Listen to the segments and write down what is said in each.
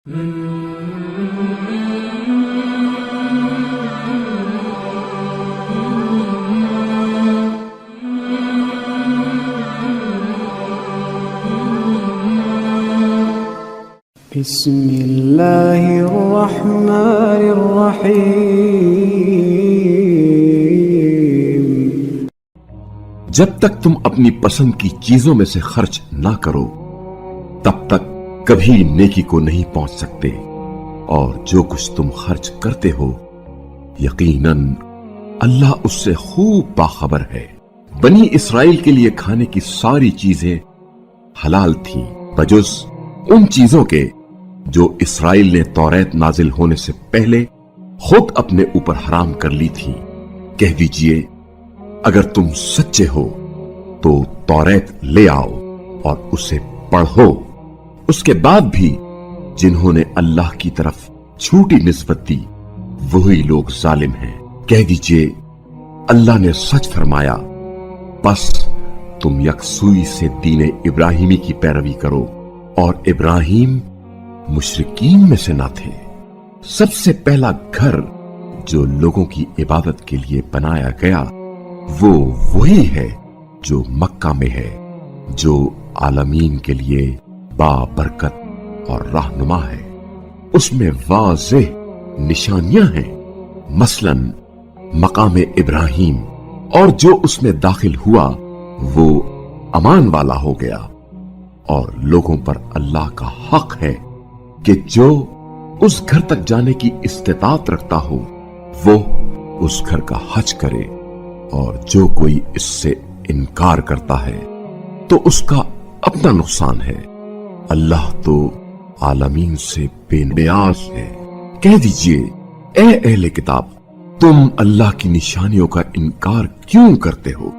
بسم اللہ الرحمن الرحیم۔ جب تک تم اپنی پسند کی چیزوں میں سے خرچ نہ کرو تب تک کبھی نیکی کو نہیں پہنچ سکتے، اور جو کچھ تم خرچ کرتے ہو یقیناً اللہ اس سے خوب باخبر ہے۔ بنی اسرائیل کے لیے کھانے کی ساری چیزیں حلال تھیں بجز ان چیزوں کے جو اسرائیل نے توریت نازل ہونے سے پہلے خود اپنے اوپر حرام کر لی تھی۔ کہہ دیجئے اگر تم سچے ہو تو توریت لے آؤ اور اسے پڑھو۔ اس کے بعد بھی جنہوں نے اللہ کی طرف جھوٹی نسبت دی وہی لوگ ظالم ہیں۔ کہہ دیجئے اللہ نے سچ فرمایا، بس تم یکسوئی سے دین ابراہیمی کی پیروی کرو، اور ابراہیم مشرکین میں سے نہ تھے۔ سب سے پہلا گھر جو لوگوں کی عبادت کے لیے بنایا گیا وہ وہی ہے جو مکہ میں ہے، جو عالمین کے لیے بابرکت اور رہنما ہے۔ اس میں واضح نشانیاں ہیں، مثلا مقام ابراہیم، اور جو اس میں داخل ہوا وہ امان والا ہو گیا۔ اور لوگوں پر اللہ کا حق ہے کہ جو اس گھر تک جانے کی استطاعت رکھتا ہو وہ اس گھر کا حج کرے، اور جو کوئی اس سے انکار کرتا ہے تو اس کا اپنا نقصان ہے۔ اللہ تو عالمین سے بے نیاز ہے۔ کہہ دیجئے اے اہل کتاب، تم اللہ کی نشانیوں کا انکار کیوں کرتے ہو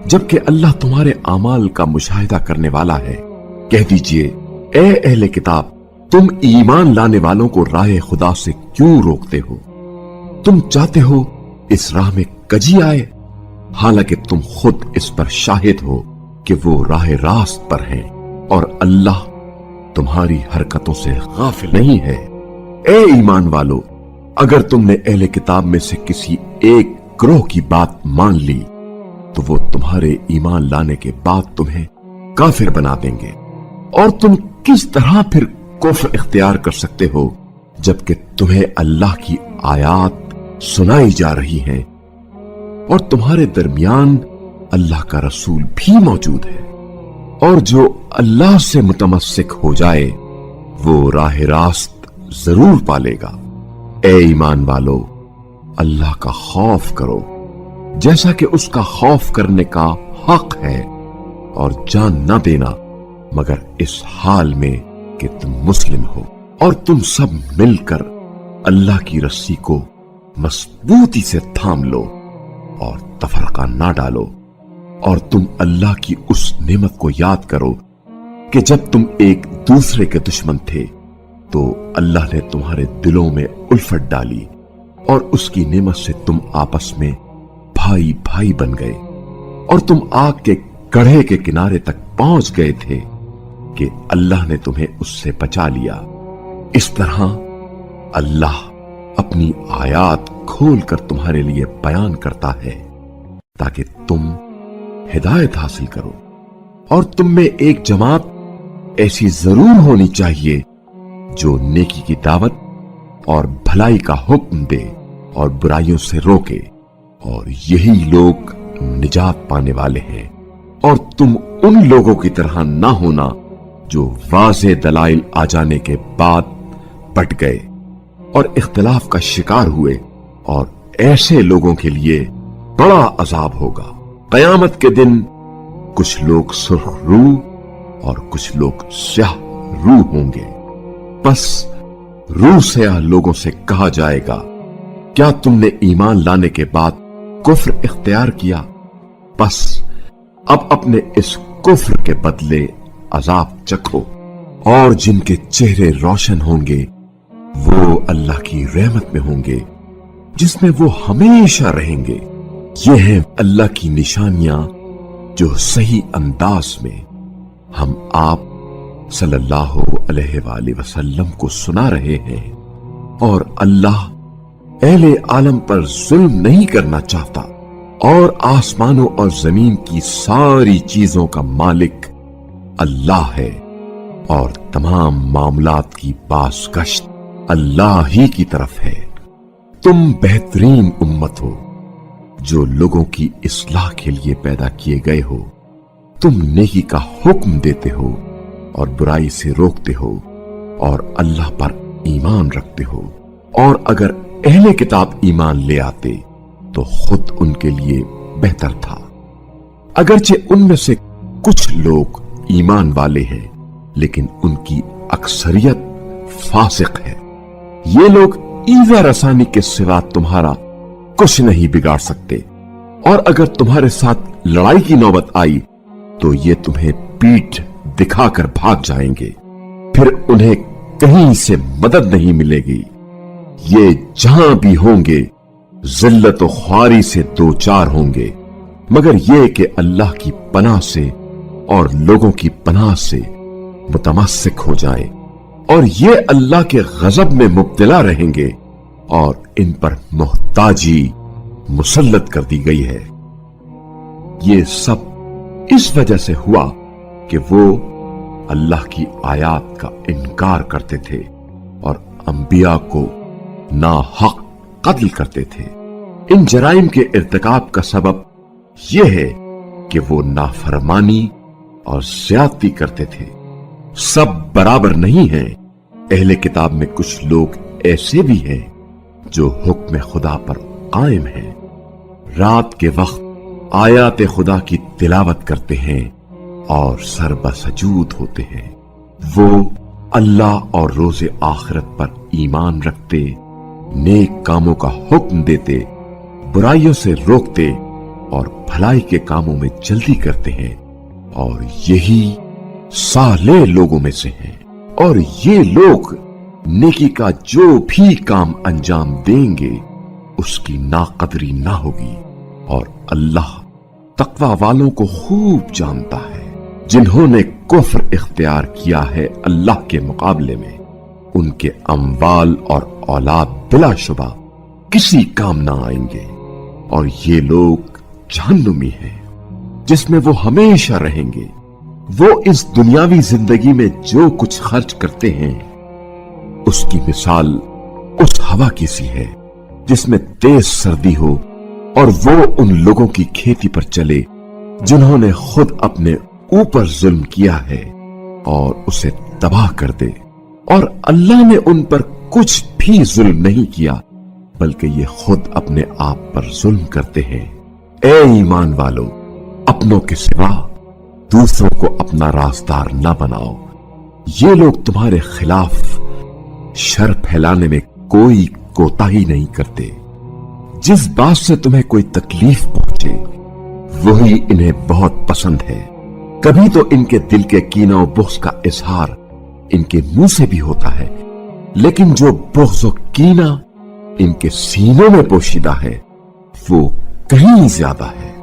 جبکہ اللہ تمہارے اعمال کا مشاہدہ کرنے والا ہے؟ کہہ دیجئے اے اہل کتاب، تم ایمان لانے والوں کو راہ خدا سے کیوں روکتے ہو؟ تم چاہتے ہو اس راہ میں کجی آئے، حالانکہ تم خود اس پر شاہد ہو کہ وہ راہ راست پر ہیں، اور اللہ تمہاری حرکتوں سے غافل نہیں ہے۔ اے ایمان والو، اگر تم نے اہل کتاب میں سے کسی ایک گروہ کی بات مان لی تو وہ تمہارے ایمان لانے کے بعد تمہیں کافر بنا دیں گے، اور تم کس طرح پھر کفر اختیار کر سکتے ہو جبکہ تمہیں اللہ کی آیات سنائی جا رہی ہیں اور تمہارے درمیان اللہ کا رسول بھی موجود ہے؟ اور جو اللہ سے متمسک ہو جائے وہ راہ راست ضرور پالے گا۔ اے ایمان والو، اللہ کا خوف کرو جیسا کہ اس کا خوف کرنے کا حق ہے، اور جان نہ دینا مگر اس حال میں کہ تم مسلم ہو، اور تم سب مل کر اللہ کی رسی کو مضبوطی سے تھام لو اور تفرقہ نہ ڈالو، اور تم اللہ کی اس نعمت کو یاد کرو کہ جب تم ایک دوسرے کے دشمن تھے تو اللہ نے تمہارے دلوں میں الفت ڈالی، اور اس کی نعمت سے تم آپس میں بھائی بھائی بن گئے، اور تم آگ کے کڑھے کے کنارے تک پہنچ گئے تھے کہ اللہ نے تمہیں اس سے بچا لیا۔ اس طرح اللہ اپنی آیات کھول کر تمہارے لیے بیان کرتا ہے تاکہ تم ہدایت حاصل کرو۔ اور تم میں ایک جماعت ایسی ضرور ہونی چاہیے جو نیکی کی دعوت اور بھلائی کا حکم دے اور برائیوں سے روکے، اور یہی لوگ نجات پانے والے ہیں۔ اور تم ان لوگوں کی طرح نہ ہونا جو واضح دلائل آ جانے کے بعد بٹ گئے اور اختلاف کا شکار ہوئے، اور ایسے لوگوں کے لیے بڑا عذاب ہوگا۔ قیامت کے دن کچھ لوگ سرخ روح اور کچھ لوگ سیاہ روح ہوں گے۔ پس روح سیاہ لوگوں سے کہا جائے گا، کیا تم نے ایمان لانے کے بعد کفر اختیار کیا؟ پس اب اپنے اس کفر کے بدلے عذاب چکھو۔ اور جن کے چہرے روشن ہوں گے وہ اللہ کی رحمت میں ہوں گے جس میں وہ ہمیشہ رہیں گے۔ یہ ہیں اللہ کی نشانیاں جو صحیح انداز میں ہم آپ सल्लल्लाहु अलैहि वआलिहि वसल्लम को सुना रहे हैं। और अल्लाह अहले आलम पर जुल्म नहीं करना चाहता और आसमानों और जमीन की सारी चीजों का मालिक अल्लाह है और तमाम मामलात की बाज़गश्त अल्लाह ही की तरफ है। तुम बेहतरीन उम्मत हो जो लोगों की इस्लाह के लिए पैदा किए गए हो। तुम नेकी का हुक्म देते हो और बुराई से रोकते हो और अल्लाह पर ईमान रखते हो। और अगर अहले किताब ईमान ले आते तो खुद उनके लिए बेहतर था। अगरचे उनमें से कुछ लोग ईमान वाले हैं लेकिन उनकी अक्सरियत फासिक है। ये लोग ईज़ा रसानी के सिवा तुम्हारा कुछ नहीं बिगाड़ सकते और अगर तुम्हारे साथ लड़ाई की नौबत आई तो ये तुम्हें पीठ दिखाकर भाग जाएंगे, फिर उन्हें कहीं से मदद नहीं मिलेगी। ये जहां भी होंगे जिल्लत और ख्वारी से दो चार होंगे, मगर ये कि अल्लाह की पनाह से और लोगों की पनाह से मुतमस्सिक हो जाए और ये अल्लाह के गजब में मुब्तला रहेंगे और इन पर मोहताजी मुसल्लत कर दी गई है। ये सब इस वजह से हुआ कि वो अल्लाह की आयात का इनकार करते थे और अंबिया को नाहक कत्ल करते थे। इन जराइम के इर्तिकाब का सबब यह है कि वो नाफरमानी और ज्यादती करते थे। सब बराबर नहीं हैं। अहले किताब में कुछ लोग ऐसे भी हैं जो हुक्म खुदा पर कायम हैं, रात के वक्त आयात खुदा की तिलावत करते हैं और सरबसजूद होते हैं। वो अल्लाह और रोज़े आखिरत पर ईमान रखते, नेक कामों का हुक्म देते, बुराइयों से रोकते और भलाई के कामों में जल्दी करते हैं और यही साले लोगों में से हैं। और ये लोग नेकी का जो भी काम अंजाम देंगे उसकी नाकदरी ना होगी और अल्लाह तकवा वालों को खूब जानता है। जिन्होंने कुफ्र इख्तियार किया है अल्लाह के मुकाबले में, उनके अम्वाल और औलाद बिलाशुबा किसी काम ना आएंगे और ये लोग जहन्नुमी हैं जिसमें वो हमेशा रहेंगे। वो इस दुनियावी जिंदगी में जो कुछ खर्च करते हैं उसकी मिसाल उस हवा की सी है जिसमें तेज सर्दी हो और वो उन लोगों की खेती पर चले जिन्होंने खुद अपने ऊपर जुल्म किया है और उसे तबाह कर दे। और अल्लाह ने उन पर कुछ भी जुल्म नहीं किया बल्कि ये खुद अपने आप पर जुल्म करते हैं। ए ईमान वालों, अपनों के सिवा दूसरों को अपना रास्तार न बनाओ। ये लोग तुम्हारे खिलाफ शर फैलाने में कोई कोताही नहीं करते। जिस बात से तुम्हें कोई तकलीफ पहुंचे वही इन्हें बहुत पसंद है। कभी तो इनके दिल के कीना और बुग़्ज़ का इजहार इनके मुंह से भी होता है, लेकिन जो बुग़्ज़ और कीना इनके सीनों में पोशीदा है वो कहीं ज्यादा है।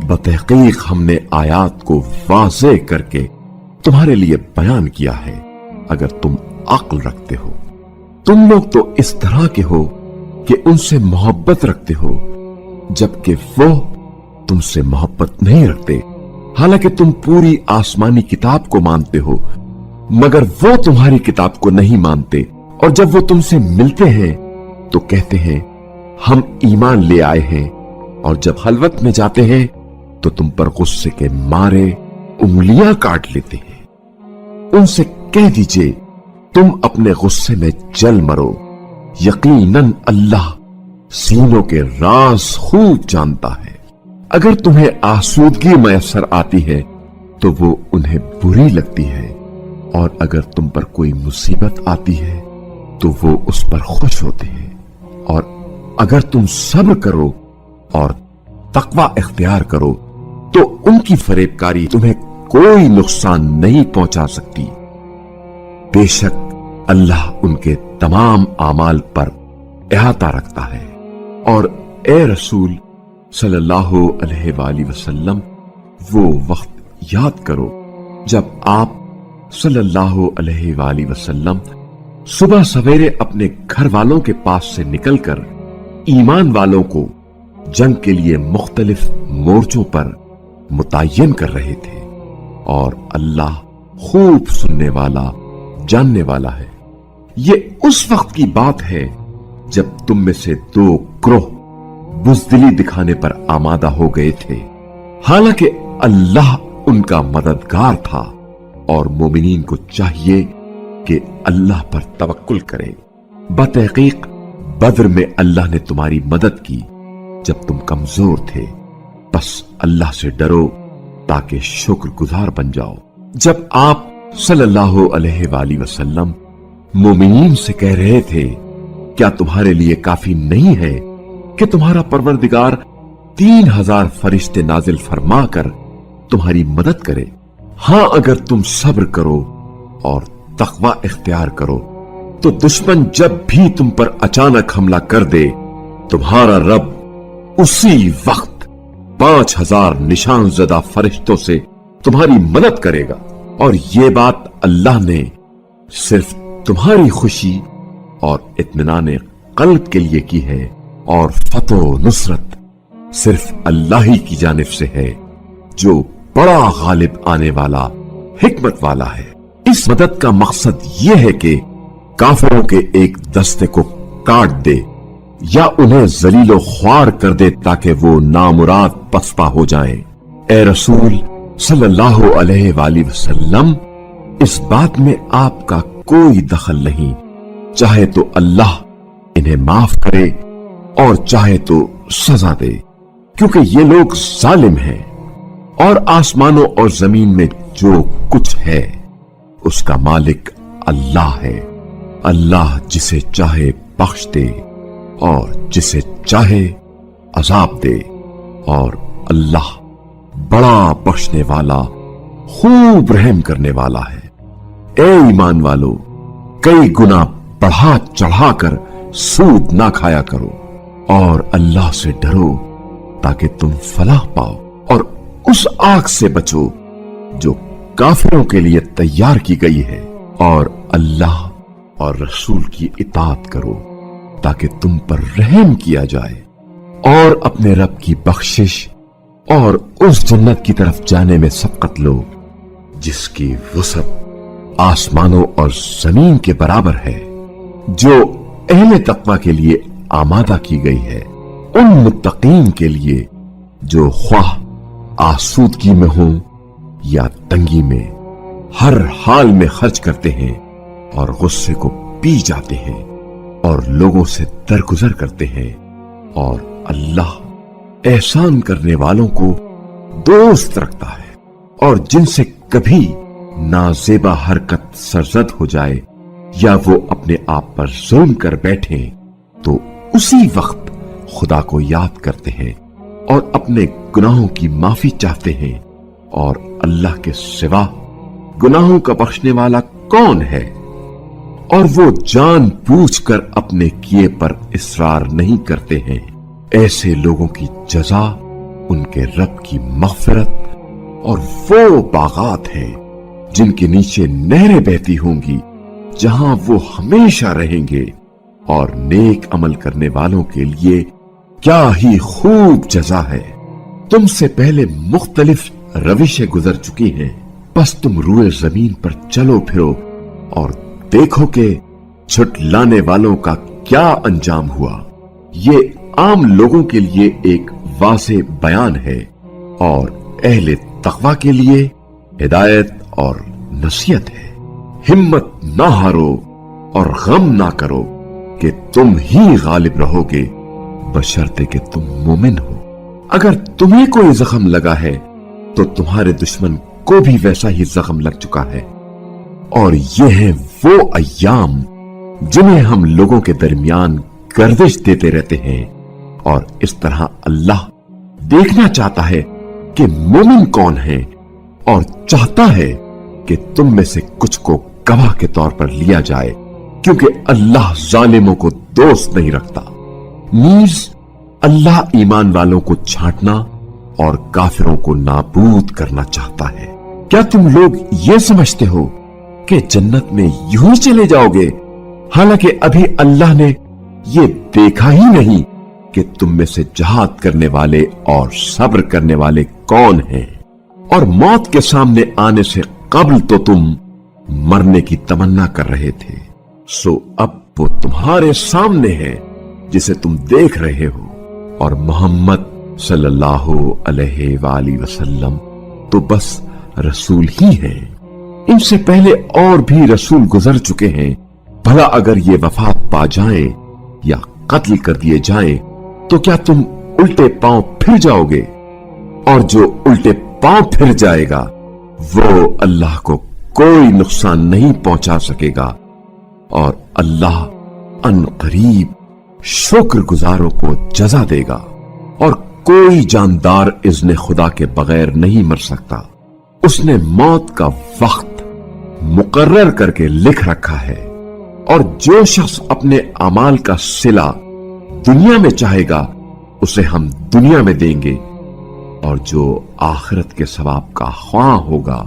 बतहकीक हमने आयात को वाज़े करके तुम्हारे लिए बयान किया है अगर तुम अक्ल रखते हो। तुम लोग तो इस तरह के हो कि उनसे मोहब्बत रखते हो जबकि वो तुमसे मोहब्बत नहीं रखते। हालांकि तुम पूरी आसमानी किताब को मानते हो मगर वो तुम्हारी किताब को नहीं मानते और जब वो तुमसे मिलते हैं तो कहते हैं हम ईमान ले आए हैं और जब खलवत में जाते हैं तो तुम पर गुस्से के मारे उंगलियां काट लेते हैं। उनसे कह दीजिए तुम अपने गुस्से में जल मरो, यकीनन अल्लाह सीनों के राज खूब जानता है। अगर तुम्हें आसूदगी मयसर आती है तो वो उन्हें बुरी लगती है और अगर तुम पर कोई मुसीबत आती है तो वो उस पर खुश होते हैं। और अगर तुम सब्र करो और तकवा इख्तियार करो तो उनकी फरेबकारी तुम्हें कोई नुकसान नहीं पहुंचा सकती। बेशक अल्लाह उनके तमाम आमाल पर इहाता रखता है। और ए रसूल सल्लल्लाहु अलैहि वसल्लम, वो वक्त याद करो जब आप सल्लल्लाहु अलैहि वाली वसल्लम सुबह सवेरे अपने घर वालों के पास से निकलकर ईमान वालों को जंग के लिए मुख्तलिफ मोर्चों पर मुतय्यन कर रहे थे और अल्लाह खूब सुनने वाला, जानने वाला है। ये उस वक्त की बात है जब तुम में से दो ग्रोह बुज़दिली दिखाने पर आमादा हो गए थे, हालांकि अल्लाह उनका मददगार था और मोमिनीन को चाहिए कि अल्लाह पर तवक्कुल करें। बतहकीक बद्र में अल्लाह ने तुम्हारी मदद की जब तुम कमजोर थे, बस अल्लाह से डरो ताकि शुक्रगुजार बन जाओ। जब आप सल्लल्लाहु अलैहि वसल्लम मोमिनीन से कह रहे थे, क्या तुम्हारे लिए काफी नहीं है कि तुम्हारा परवरदिगार 3000 फरिश्ते नाजिल फरमा कर तुम्हारी मदद करे? हां, अगर तुम सब्र करो और तकवा इख्तियार करो तो दुश्मन जब भी तुम पर अचानक हमला कर दे, तुम्हारा रब उसी वक्त 5000 निशान ज़दा फरिश्तों से तुम्हारी मदद करेगा। और ये बात अल्लाह ने सिर्फ तुम्हारी खुशी और इत्मीनान कल्ब के लिए की है, और फतो नुसरत सिर्फ अल्लाह ही की जानिब से है जो बड़ा गालिब आने वाला, हिकमत वाला है। इस मदद का मकसद यह है कि काफिरों के एक दस्ते को काट दे या उन्हें जलीलो ख्वार कर दे ताकि वो नामुराद पसपा हो जाएं। ए रसूल सल्लल्लाहु अलैहि वसल्लम, इस बात में आपका कोई दखल नहीं। चाहे तो अल्लाह इन्हें माफ करे और चाहे तो सजा दे, क्योंकि ये लोग जालिम हैं। और आसमानों और जमीन में जो कुछ है उसका मालिक अल्लाह है। अल्लाह जिसे चाहे बख्श दे और जिसे चाहे अजाब दे, और अल्लाह बड़ा बख्शने वाला, खूब रहम करने वाला है। ए ईमान वालो, कई गुना बढ़ा चढ़ाकर सूद ना खाया करो और अल्लाह से डरो ताकि तुम फलाह पाओ, और उस आग से बचो जो काफिरों के लिए तैयार की गई है, और अल्लाह और रसूल की इताअत करो ताकि तुम पर रहम किया जाए, और अपने रब की बख्शिश और उस जन्नत की तरफ जाने में सबकत लो जिसकी वुसअत आसमानों और जमीन के बराबर है, जो अहले तकवा के लिए आमादा की गई है, उन मुत्तकीन के लिए जो ख्वाह आसूदगी में हो या तंगी में हर हाल में खर्च करते हैं और गुस्से को पी जाते हैं और लोगों से दरगुजर करते हैं, और अल्लाह एहसान करने वालों को दोस्त रखता है। और जिनसे कभी नाजेबा हरकत सरजद हो जाए या वो अपने आप पर जुल्म कर बैठे तो उसी वक्त खुदा को याद करते हैं और अपने गुनाहों की माफी चाहते हैं, और अल्लाह के सिवा गुनाहों का बख्शने वाला कौन है? और वो जान बूझकर अपने किए पर इसरार नहीं करते हैं। ऐसे लोगों की जजा उनके रब की मग़फ़िरत और वो बागात हैं जिनके नीचे नहरें बहती होंगी, जहां वो हमेशा रहेंगे। और नेक अमल करने वालों के लिए क्या ही खूब जजा है। तुमसे पहले मुख्तलिफ रविशें गुजर चुकी हैं, बस तुम रूए जमीन पर चलो फिरो और देखो कि झुटलाने वालों का क्या अंजाम हुआ। ये आम लोगों के लिए एक वाज़ेह बयान है और अहले तक़वा के लिए हिदायत और नसीहत है। हिम्मत ना हारो और गम ना करो कि तुम ही गालिब रहोगे, बशर्ते कि तुम मोमिन हो। अगर तुम्हें कोई जख्म लगा है तो तुम्हारे दुश्मन को भी वैसा ही जख्म लग चुका है। और ये हैं वो अय्याम जिन्हें हम लोगों के दरमियान गर्दिश देते रहते हैं, और इस तरह अल्लाह देखना चाहता है कि मोमिन कौन है, और चाहता है कि तुम में से कुछ को गवाह के तौर पर लिया जाए, क्योंकि अल्लाह जालिमों को दोस्त नहीं रखता। नीज अल्लाह ईमान वालों को छांटना और काफिरों को नाबूद करना चाहता है। क्या तुम लोग ये समझते हो कि जन्नत में यूं ही चले जाओगे, हालांकि अभी अल्लाह ने ये देखा ही नहीं कि तुम में से जहाद करने वाले और सब्र करने वाले कौन हैं। और मौत के सामने आने से कब्ल तो तुम मरने की तमन्ना कर रहे थे, सो अब वो तुम्हारे सामने है जिसे तुम देख रहे हो। और मोहम्मद सल्लल्लाहु अलैहि वसल्लम तो बस रसूल ही हैं। इनसे पहले और भी रसूल गुजर चुके हैं। भला अगर ये वफात पा जाएं या कत्ल कर दिए जाएं तो क्या तुम उल्टे पांव फिर जाओगे? और जो उल्टे पांव फिर जाएगा वो अल्लाह को कोई नुकसान नहीं पहुंचा सकेगा। और अल्लाह अनकरीब शुक्रगुजारों को जजा देगा। और कोई जानदार इज़्न खुदा के बगैर नहीं मर सकता। उसने मौत का वक्त मुकर्रर करके लिख रखा है। और जो शख्स अपने अमाल का सिला दुनिया में चाहेगा उसे हम दुनिया में देंगे, और जो आखिरत के सवाब का ख्वाह होगा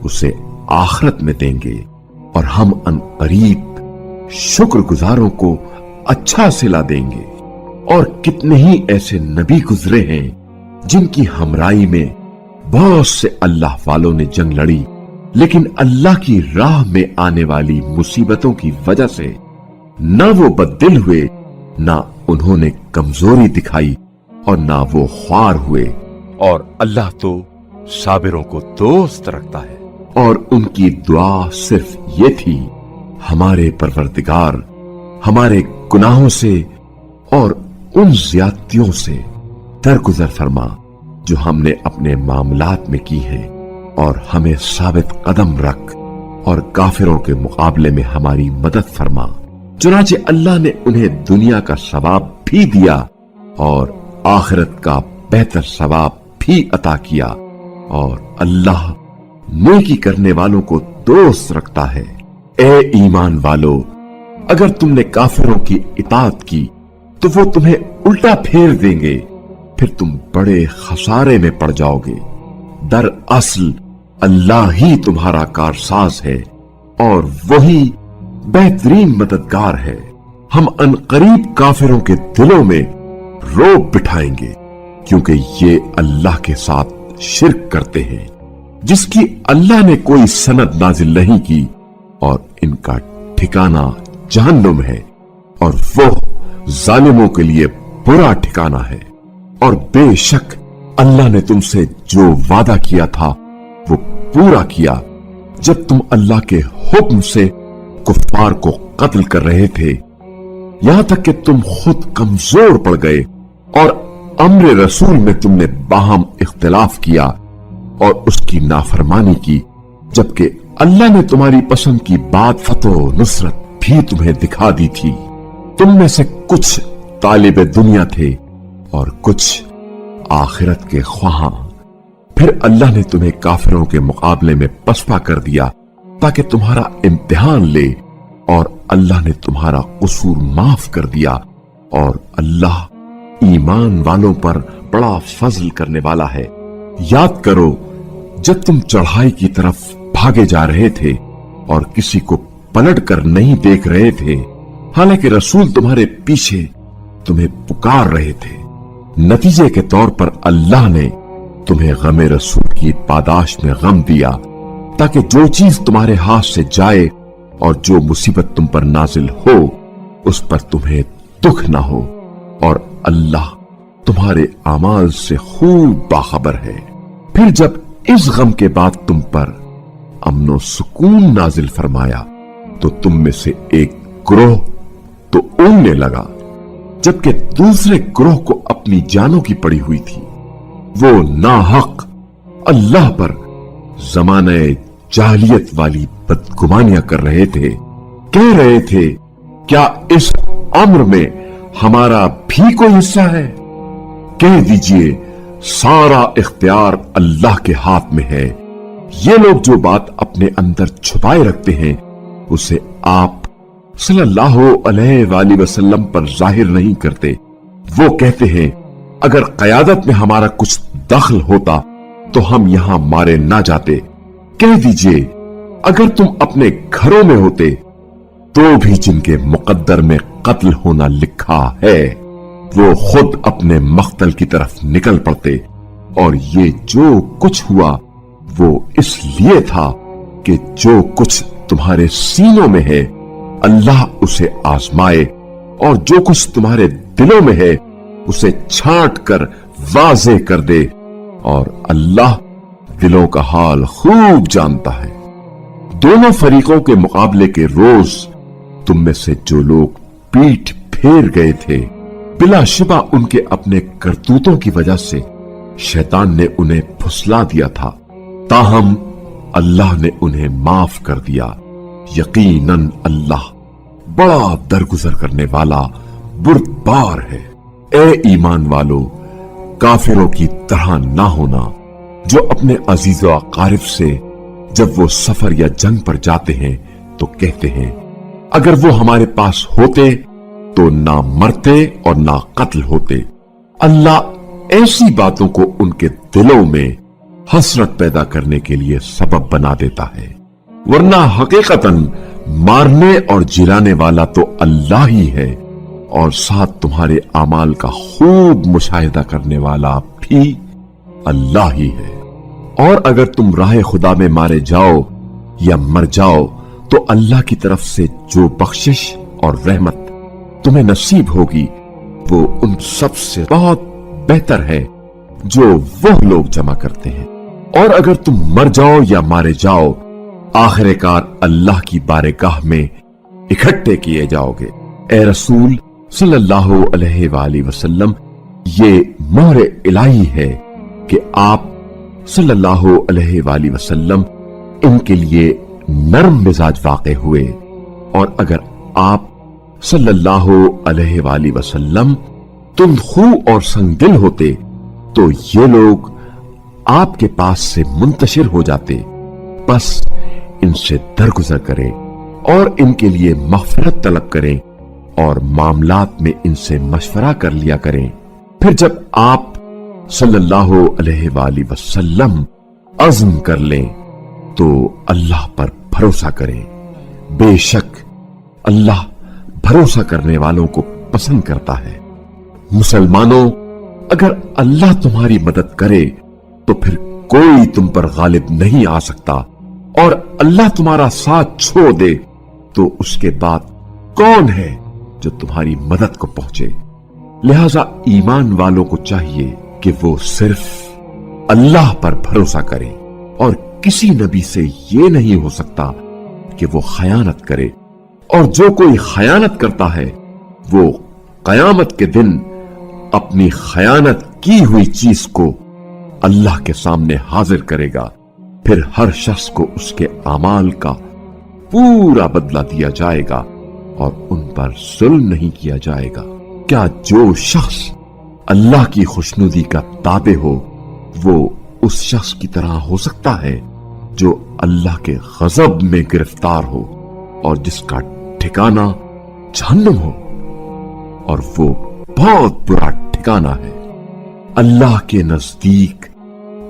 उसे आखिरत में देंगे। और हम अनकरीब शुक्रगुजारों को अच्छा सिला देंगे। और कितने ही ऐसे नबी गुजरे हैं जिनकी हमराई में बहुत से अल्लाह वालों ने जंग लड़ी, लेकिन अल्लाह की राह में आने वाली मुसीबतों की वजह से ना वो बददिल हुए, ना उन्होंने कमजोरी दिखाई, और ना वो ख्वार हुए। और अल्लाह तो साबिरों को दोस्त रखता है। और उनकी दुआ सिर्फ ये थी, हमारे परवरदिगार हमारे गुनाहों से और उन ज्यादतियों से दरगुजर फरमा जो हमने अपने मामलात में की है, और हमें साबित कदम रख, और काफिरों के मुकाबले में हमारी मदद फरमा। चुनाचे अल्लाह ने उन्हें दुनिया का सवाब भी दिया और आखिरत का बेहतर सवाब भी अता किया। और अल्लाह नेकी करने वालों को दोस्त रखता है। ए ईमान वालो, अगर तुमने काफिरों की इताअत की तो वो तुम्हें उल्टा फेर देंगे, फिर तुम बड़े खसारे में पड़ जाओगे। दरअसल अल्लाह ही तुम्हारा कारसाज है और वही बेहतरीन मददगार है। हम अनकरीब काफिरों के दिलों में रोब बिठाएंगे, क्योंकि ये अल्लाह के साथ शिर्क करते हैं जिसकी अल्लाह ने कोई सनद नाजिल नहीं की, और इनका ठिकाना जहन्नुम है, और वो जालिमों के लिए बुरा ठिकाना है। और बेशक अल्लाह ने तुमसे जो वादा किया था वो पूरा किया, जब तुम अल्लाह के हुक्म से कुफ्फार को कत्ल कर रहे थे, यहां तक कि तुम खुद कमजोर पड़ गए, और अम्र रसूल में तुमने बाहम इख्तिलाफ किया और उसकी नाफरमानी की, जबकि अल्लाह ने तुम्हारी पसंद की बात फतो नुसरत भी तुम्हें दिखा दी थी। तुम में से कुछ तालिब दुनिया थे और कुछ आखिरत के ख्वाहां। फिर अल्लाह ने तुम्हें काफिरों के मुकाबले में पसपा कर दिया ताकि तुम्हारा इम्तिहान ले, और अल्लाह ने तुम्हारा कसूर माफ कर दिया। और अल्लाह ईमान वालों पर बड़ा फजल करने वाला है। याद करो जब तुम चढ़ाई की तरफ भागे जा रहे थे और किसी को पलट कर नहीं देख रहे थे, हालांकि रसूल तुम्हारे पीछे तुम्हें पुकार रहे थे। नतीजे के तौर पर अल्लाह ने तुम्हें गमे रसूल की पादाश में गम दिया, ताकि जो चीज तुम्हारे हाथ से जाए और जो मुसीबत तुम पर नाजिल हो उस पर तुम्हें दुख ना हो। और अल्लाह तुम्हारे अमाल से खूब बाखबर है। फिर जब इस गम के बाद तुम पर अमनो सुकून नाजिल फरमाया तो तुम में से एक ग्रोह तो उड़ने लगा, जबकि दूसरे ग्रोह को अपनी जानों की पड़ी हुई थी। वो नाहक अल्लाह पर जमाने जाहिलियत वाली बदगुमानियां कर रहे थे। कह रहे थे, क्या इस अम्र में हमारा भी कोई हिस्सा है? कह दीजिए, सारा इख्तियार अल्लाह के हाथ में है। ये लोग जो बात अपने अंदर छुपाए रखते हैं उसे आप सल्लल्लाहु अलैहि वसल्लम पर जाहिर नहीं करते। वो कहते हैं, अगर क़यादत में हमारा कुछ दखल होता तो हम यहां मारे ना जाते। कह दीजिए, अगर तुम अपने घरों में होते तो भी जिनके मुकद्दर में कत्ल होना लिखा है वो खुद अपने मख्तल की तरफ निकल पड़ते, और ये जो कुछ हुआ वो इसलिए था कि जो कुछ तुम्हारे सीनों में है अल्लाह उसे आजमाए, और जो कुछ तुम्हारे दिलों में है उसे छांट कर वाज़े कर दे, और अल्लाह दिलों का हाल खूब जानता है। दोनों फरीकों के मुकाबले के रोज तुम में से जो लोग पीठ फेर गए थे, बिलाशुबा उनके अपने करतूतों की वजह से शैतान ने उन्हें फुसला दिया था, ताहम अल्लाह ने उन्हें माफ कर दिया। यकीनन अल्लाह बड़ा दरगुजर करने वाला बुर्दबार है। ए ईमान वालो, काफिरों की तरह ना होना जो अपने अजीज़ो अकारिब से जब वो सफर या जंग पर जाते हैं तो कहते हैं अगर वो हमारे पास होते तो ना मरते और ना कत्ल होते। अल्लाह ऐसी बातों को उनके दिलों में हसरत पैदा करने के लिए सबब बना देता है, वरना हकीकतन मारने और जिलाने वाला तो अल्लाह ही है, और साथ तुम्हारे अमाल का खूब मुशाहिदा करने वाला भी अल्लाह ही है। और अगर तुम राह खुदा में मारे जाओ या मर जाओ तो अल्लाह की तरफ से जो बख्शिश और रहमत तुम्हें नसीब होगी वो उन सब से बहुत बेहतर है जो वो लोग जमा करते हैं। और अगर तुम मर जाओ या मारे जाओ, आखिरकार अल्लाह की बारगाह में इकट्ठे किए जाओगे। ए रसूल सल्लल्लाहु अलैहि वसल्लम, ये मोहर इलाही है कि आप सल्लल्लाहु अलैहि वसल्लम इनके लिए नर्म मिजाज वाक़े हुए, और अगर आप सल्लल्लाहु अलैहि वसल्लम तुमखू और संगदिल होते तो ये लोग आपके पास से मुंतशिर हो जाते। बस इनसे दरगुजर करें और इनके लिए मग़फ़िरत तलब करें और मामलात में इनसे मशवरा कर लिया करें। फिर जब आप सल्लल्लाहु अलैहि वसल्लम अज़्म कर लें तो अल्लाह पर भरोसा करें। बेशक अल्लाह भरोसा करने वालों को पसंद करता है। मुसलमानों, अगर अल्लाह तुम्हारी मदद करे तो फिर कोई तुम पर गालिब नहीं आ सकता, और अल्लाह तुम्हारा साथ छोड़ दे तो उसके बाद कौन है जो तुम्हारी मदद को पहुंचे। लिहाजा ईमान वालों को चाहिए कि वो सिर्फ अल्लाह पर भरोसा करें, और किसी नबी से ये नहीं हो सकता कि वो खयानत करे, और जो कोई खयानत करता है वो कयामत के दिन अपनी खयानत की हुई चीज को अल्लाह के सामने हाजिर करेगा। फिर हर शख्स को उसके अमाल का पूरा बदला दिया जाएगा और उन पर जुल्म नहीं किया जाएगा। क्या जो शख्स अल्लाह की खुशनुदी का ताबे हो वो उस शख्स की तरह हो सकता है जो अल्लाह के गजब में गिरफ्तार हो और जिसका ठिकाना जहन्नम हो, और वो बहुत बुरा ठिकाना है। अल्लाह के नजदीक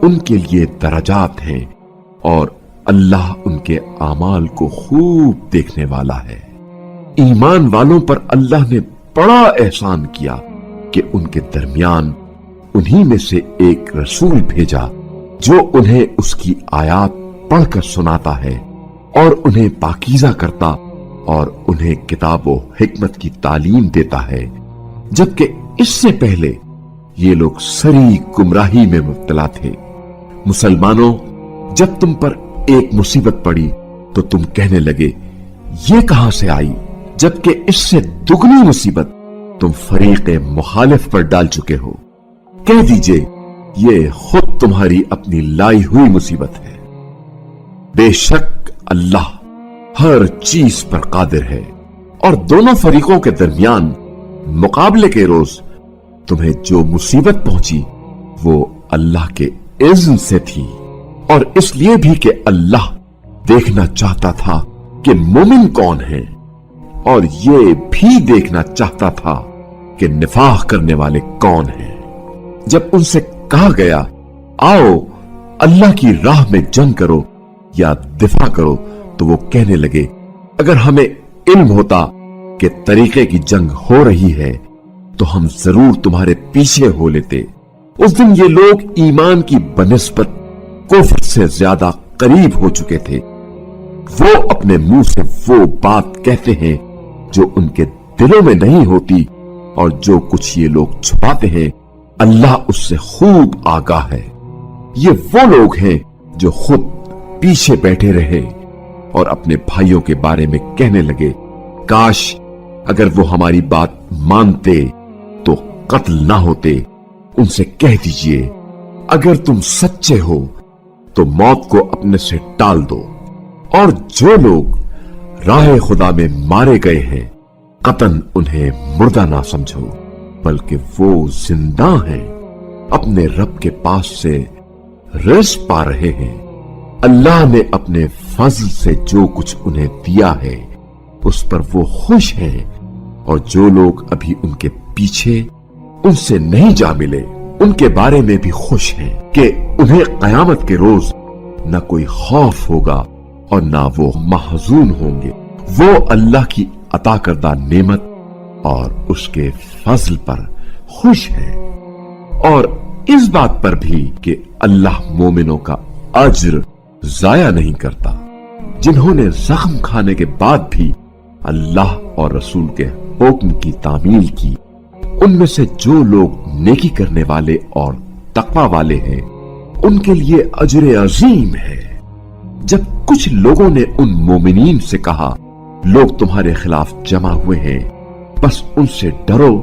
उनके लिए दराजात हैं और अल्लाह उनके आमाल को खूब देखने वाला है। ईमान वालों पर अल्लाह ने बड़ा एहसान किया कि उनके दरमियान उन्हीं में से एक रसूल भेजा जो उन्हें उसकी आयात पढ़कर सुनाता है और उन्हें पाकीज़ा करता और उन्हें किताब व हिकमत की तालीम देता है, जबकि इससे पहले ये लोग सरी गुमराही में मुब्तला थे। मुसलमानों, जब तुम पर एक मुसीबत पड़ी तो तुम कहने लगे ये कहां से आई, जबकि इससे दुगनी मुसीबत तुम फरीक़े मुखालिफ पर डाल चुके हो। कह दीजिए ये खुद तुम्हारी अपनी लाई हुई मुसीबत है। बेशक अल्लाह हर चीज पर कादिर है, और दोनों फरीकों के दरमियान मुकाबले के रोज तुम्हें जो मुसीबत पहुंची वो अल्लाह के इज़्न से थी, और इसलिए भी कि अल्लाह देखना चाहता था कि मोमिन कौन है, और ये भी देखना चाहता था कि निफाक करने वाले कौन हैं। जब उनसे कहा गया आओ अल्लाह की राह में जंग करो या दिफा करो, تو وہ کہنے لگے اگر ہمیں علم ہوتا کہ طریقے کی جنگ ہو رہی ہے تو ہم ضرور تمہارے پیچھے ہو لیتے۔ اس دن یہ لوگ ایمان کی بنسبت کفر سے زیادہ قریب ہو چکے تھے۔ وہ اپنے منہ سے وہ بات کہتے ہیں جو ان کے دلوں میں نہیں ہوتی، اور جو کچھ یہ لوگ چھپاتے ہیں اللہ اس سے خوب آگاہ ہے۔ یہ وہ لوگ ہیں جو خود پیچھے بیٹھے رہے اور اپنے بھائیوں کے بارے میں کہنے لگے کاش اگر وہ ہماری بات مانتے تو قتل نہ ہوتے۔ ان سے کہہ دیجئے اگر تم سچے ہو تو موت کو اپنے سے ٹال دو، اور جو لوگ راہ خدا میں مارے گئے ہیں قطعاً انہیں مردہ نہ سمجھو، بلکہ وہ زندہ ہیں، اپنے رب کے پاس سے رزق پا رہے ہیں۔ اللہ نے اپنے فضل سے جو کچھ انہیں دیا ہے اس پر وہ خوش ہیں، اور جو لوگ ابھی ان کے پیچھے ان سے نہیں جا ملے ان کے بارے میں بھی خوش ہیں کہ انہیں قیامت کے روز نہ کوئی خوف ہوگا اور نہ وہ محزون ہوں گے۔ وہ اللہ کی عطا کردہ نعمت اور اس کے فضل پر خوش ہیں، اور اس بات پر بھی کہ اللہ مومنوں کا اجر ضائع نہیں کرتا۔ جنہوں نے زخم کھانے کے بعد بھی اللہ اور رسول کے حکم کی تعمیل کی، ان میں سے جو لوگ نیکی کرنے والے اور تقوی والے ہیں ان کے لیے اجر عظیم ہے۔ جب کچھ لوگوں نے ان مومنین سے کہا لوگ تمہارے خلاف جمع ہوئے ہیں بس ان سے ڈرو،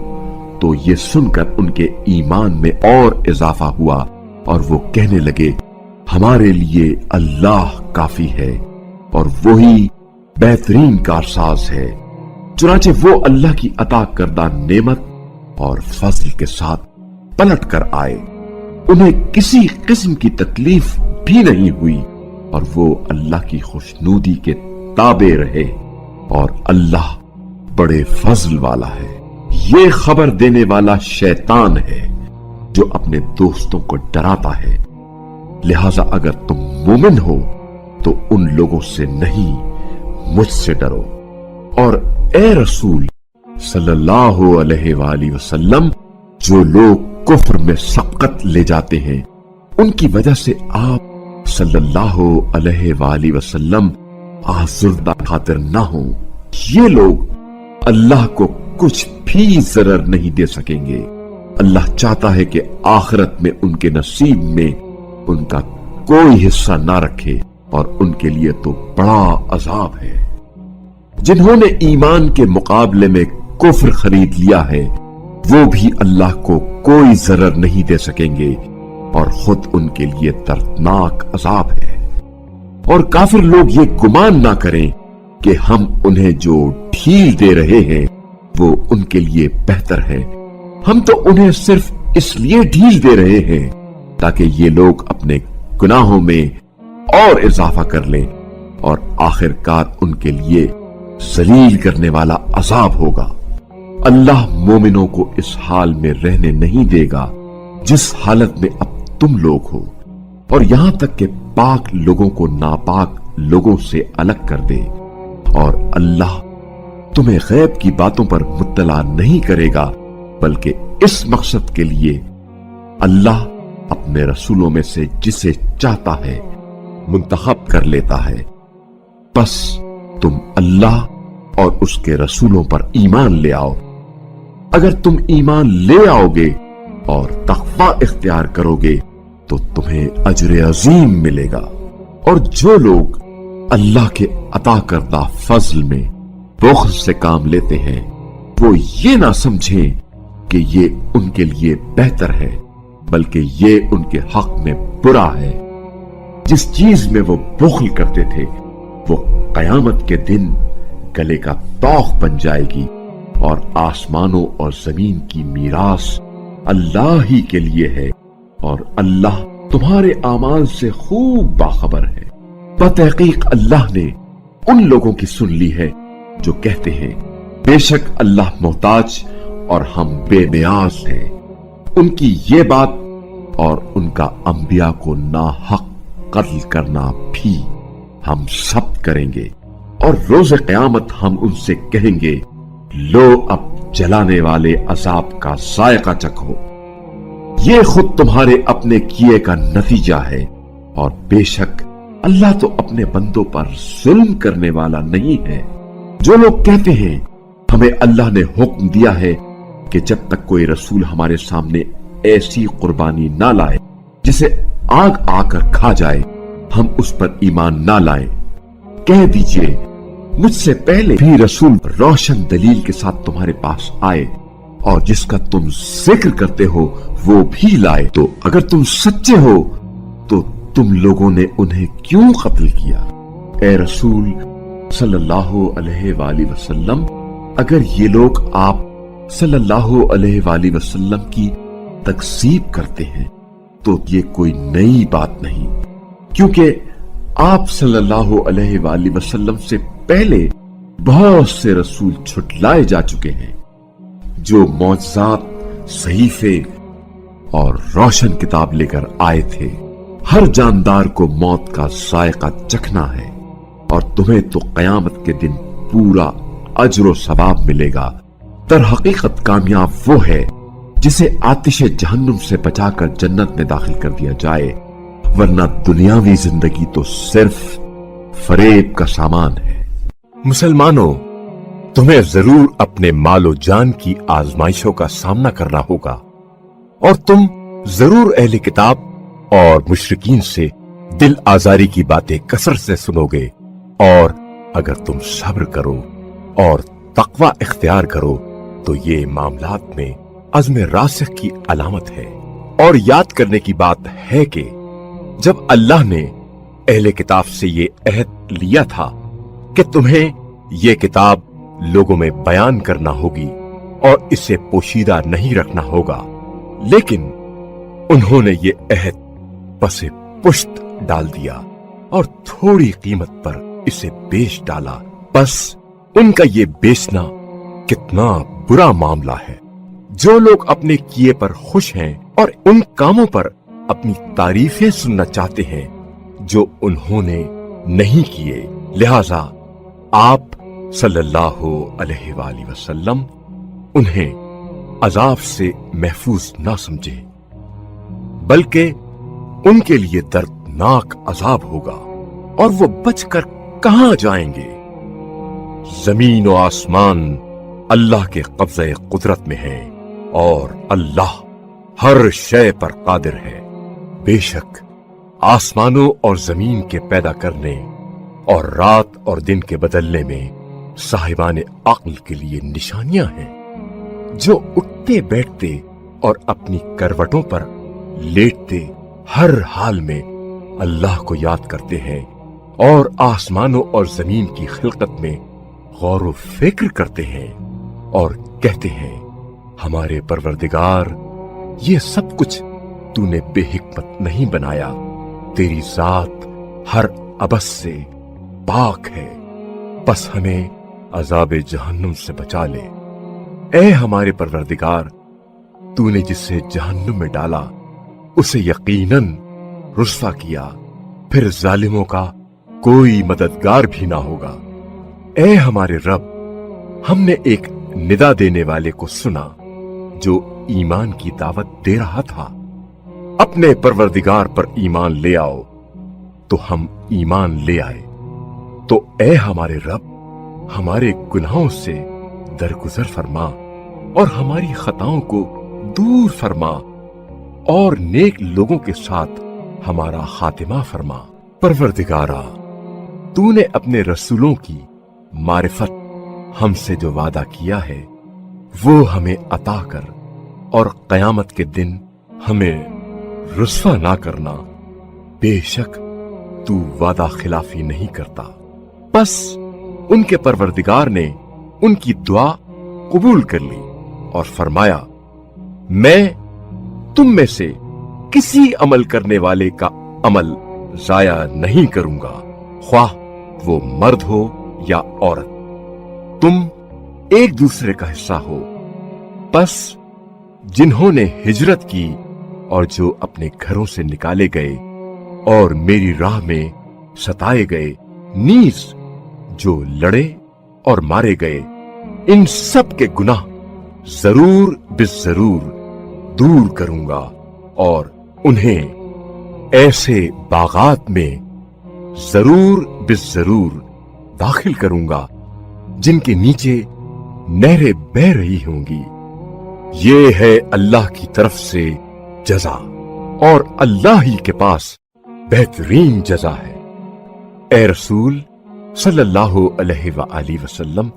تو یہ سن کر ان کے ایمان میں اور اضافہ ہوا، اور وہ کہنے لگے ہمارے لیے اللہ کافی ہے اور وہی بہترین کارساز ہے۔ چنانچہ وہ اللہ کی عطا کردہ نعمت اور فضل کے ساتھ پلٹ کر آئے، انہیں کسی قسم کی تکلیف بھی نہیں ہوئی، اور وہ اللہ کی خوشنودی کے تابع رہے، اور اللہ بڑے فضل والا ہے۔ یہ خبر دینے والا شیطان ہے جو اپنے دوستوں کو ڈراتا ہے، لہذا اگر تم مومن ہو تو ان لوگوں سے نہیں مجھ سے ڈرو۔ اور اے رسول صلی اللہ علیہ وآلہ وسلم، جو لوگ کفر میں سبقت لے جاتے ہیں ان کی وجہ سے آپ صلی اللہ علیہ وآلہ وسلم آزردہ خاطر نہ ہوں۔ یہ لوگ اللہ کو کچھ بھی ضرر نہیں دے سکیں گے۔ اللہ چاہتا ہے کہ آخرت میں ان کے نصیب میں ان کا کوئی حصہ نہ رکھے، اور ان کے لیے تو بڑا عذاب ہے۔ جنہوں نے ایمان کے مقابلے میں کفر خرید لیا ہے وہ بھی اللہ کو کوئی ضرر نہیں دے سکیں گے، اور خود ان کے لیے دردناک عذاب ہے۔ اور کافر لوگ یہ گمان نہ کریں کہ ہم انہیں جو ڈھیل دے رہے ہیں وہ ان کے لیے بہتر ہے، ہم تو انہیں صرف اس لیے ڈھیل دے رہے ہیں تاکہ یہ لوگ اپنے گناہوں میں اور اضافہ کر لیں، اور آخر کار ان کے لیے ذلیل کرنے والا عذاب ہوگا۔ اللہ مومنوں کو اس حال میں رہنے نہیں دے گا جس حالت میں اب تم لوگ ہو، اور یہاں تک کہ پاک لوگوں کو ناپاک لوگوں سے الگ کر دے، اور اللہ تمہیں غیب کی باتوں پر مطلع نہیں کرے گا، بلکہ اس مقصد کے لیے اللہ اپنے رسولوں میں سے جسے چاہتا ہے منتخب کر لیتا ہے۔ بس تم اللہ اور اس کے رسولوں پر ایمان لے آؤ۔ اگر تم ایمان لے آؤ گے اور تقوی اختیار کرو گے تو تمہیں اجر عظیم ملے گا۔ اور جو لوگ اللہ کے عطا کردہ فضل میں بخل سے کام لیتے ہیں وہ یہ نہ سمجھیں کہ یہ ان کے لیے بہتر ہے، بلکہ یہ ان کے حق میں برا ہے۔ جس چیز میں وہ بخل کرتے تھے وہ قیامت کے دن گلے کا توق بن جائے گی، اور آسمانوں اور زمین کی میراث اللہ ہی کے لیے ہے، اور اللہ تمہارے اعمال سے خوب باخبر ہے۔ بتحقیق اللہ نے ان لوگوں کی سن لی ہے جو کہتے ہیں بے شک اللہ محتاج اور ہم بے نیاز ہیں۔ ان کی یہ بات اور ان کا انبیاء کو ناحق قتل کرنا بھی हम सब करेंगे। और रोज़े क़यामत हम उनसे कहेंगे, लो अब जलाने वाले अज़ाब का जायका चखो, ये खुद तुम्हारे अपने किए का नतीजा है। और बेशक अल्लाह तो अपने बंदों पर जुल्म करने वाला नहीं है। जो लोग कहते हैं हमें अल्लाह ने हुक्म दिया है कि जब तक कोई रसूल हमारे सामने ऐसी कुर्बानी ना लाए जिसे आग आकर खा जाए, हम उस पर ईमान ना लाएं, कह दीजिए मुझसे पहले भी रसूल रोशन दलील के साथ तुम्हारे पास आए और जिसका तुम जिक्र करते हो वो भी लाए, तो अगर तुम सच्चे हो तो तुम लोगों ने उन्हें क्यों कत्ल किया? ए रसूल सल्लल्लाहु अलैहि वसल्लम, अगर ये लोग आप सल्लल्लाहु अलैहि वसल्लम की तकसीब करते हैं तो ये कोई नई बात नहीं, क्योंकि आप सल्लल्लाहु अलैहि वसल्लम से पहले बहुत से रसूल छुटलाए जा चुके हैं जो मौजज़ात, सहीफे और रोशन किताब लेकर आए थे। हर जानदार को मौत का जायका चखना है और तुम्हें तो क़यामत के दिन पूरा अज्र सवाब मिलेगा। दर हकीकत कामयाब वो है जिसे आतिश जहन्नुम से बचाकर जन्नत में दाखिल कर दिया जाए, वरना दुनियावी जिंदगी तो सिर्फ फरेब का सामान है। मुसलमानों, तुम्हें जरूर अपने मालो जान की आजमाइशों का सामना करना होगा और तुम जरूर अहले किताब और मुशरिकीन से दिल आजारी की बातें कसरत से सुनोगे। और अगर तुम सब्र करो और तकवा इख्तियार करो तो ये मामलात में अज़्म रासिख की अलामत है। और याद करने की बात है कि जब अल्लाह ने अहले किताब से ये अहद लिया था कि तुम्हें ये किताब लोगों में बयान करना होगी और इसे पोशीदा नहीं रखना होगा, लेकिन उन्होंने ये अहद पसे पुश्त डाल दिया और थोड़ी कीमत पर इसे बेच डाला। बस उनका ये बेचना कितना बुरा मामला है। जो लोग अपने किए पर खुश हैं और उन कामों पर अपनी तारीफें सुनना चाहते हैं जो उन्होंने नहीं किए, लिहाजा आप सल्लल्लाहु अलैहि वसल्लम उन्हें अजाब से महफूज ना समझे, बल्कि उनके लिए दर्दनाक अजाब होगा और वो बचकर कहां जाएंगे। जमीन और आसमान अल्लाह के कब्ज़े कुदरत में है और अल्लाह हर शय पर कादिर है। बेशक आसमानों और जमीन के पैदा करने और रात और दिन के बदलने में साहिबाने अक्ल के लिए निशानियां हैं, जो उठते बैठते और अपनी करवटों पर लेटते हर हाल में अल्लाह को याद करते हैं और आसमानों और जमीन की खिलकत में गौर व फिक्र करते हैं और कहते हैं, हमारे परवरदिगार, ये सब कुछ तूने बेहिकमत नहीं बनाया, तेरी जात हर अबस से पाक है, बस हमें अजाब जहन्नुम से बचा ले। ए हमारे परवरदिगार, तूने जिसे जहन्नुम में डाला उसे यकीनन रुस्वा किया, फिर जालिमों का कोई मददगार भी ना होगा। ए हमारे रब, हमने एक निदा देने वाले को सुना जो ईमान की दावत दे रहा था, अपने परवरदिगार पर ईमान ले आओ, तो हम ईमान ले आए। तो ए हमारे रब, हमारे गुनाहों से दरगुजर फरमा और हमारी खताओं को दूर फरमा और नेक लोगों के साथ हमारा खातिमा फरमा। परवरदिगारा, तूने अपने रसूलों की मारिफत हमसे जो वादा किया है वो हमें अता कर और कयामत के दिन हमें रुस्वा ना करना। बेशक तू वादा खिलाफी नहीं करता। बस उनके परवरदिगार ने उनकी दुआ कबूल कर ली और फरमाया, मैं तुम में से किसी अमल करने वाले का अमल जाया नहीं करूंगा, ख्वाह वो मर्द हो या औरत, तुम एक दूसरे का हिस्सा हो। बस जिन्होंने हिजरत की और जो अपने घरों से निकाले गए और मेरी राह में सताए गए नीज जो लड़े और मारे गए, इन सब के गुनाह जरूर बिजरूर दूर करूंगा और उन्हें ऐसे बागात में जरूर बिजरूर दाखिल करूंगा जिनके नीचे नहरें बह रही होंगी। ये है अल्लाह की तरफ से जजा और अल्लाह ही के पास बेहतरीन जजा है। ए रसूल सल्लल्लाहु अलैहि वसल्लम,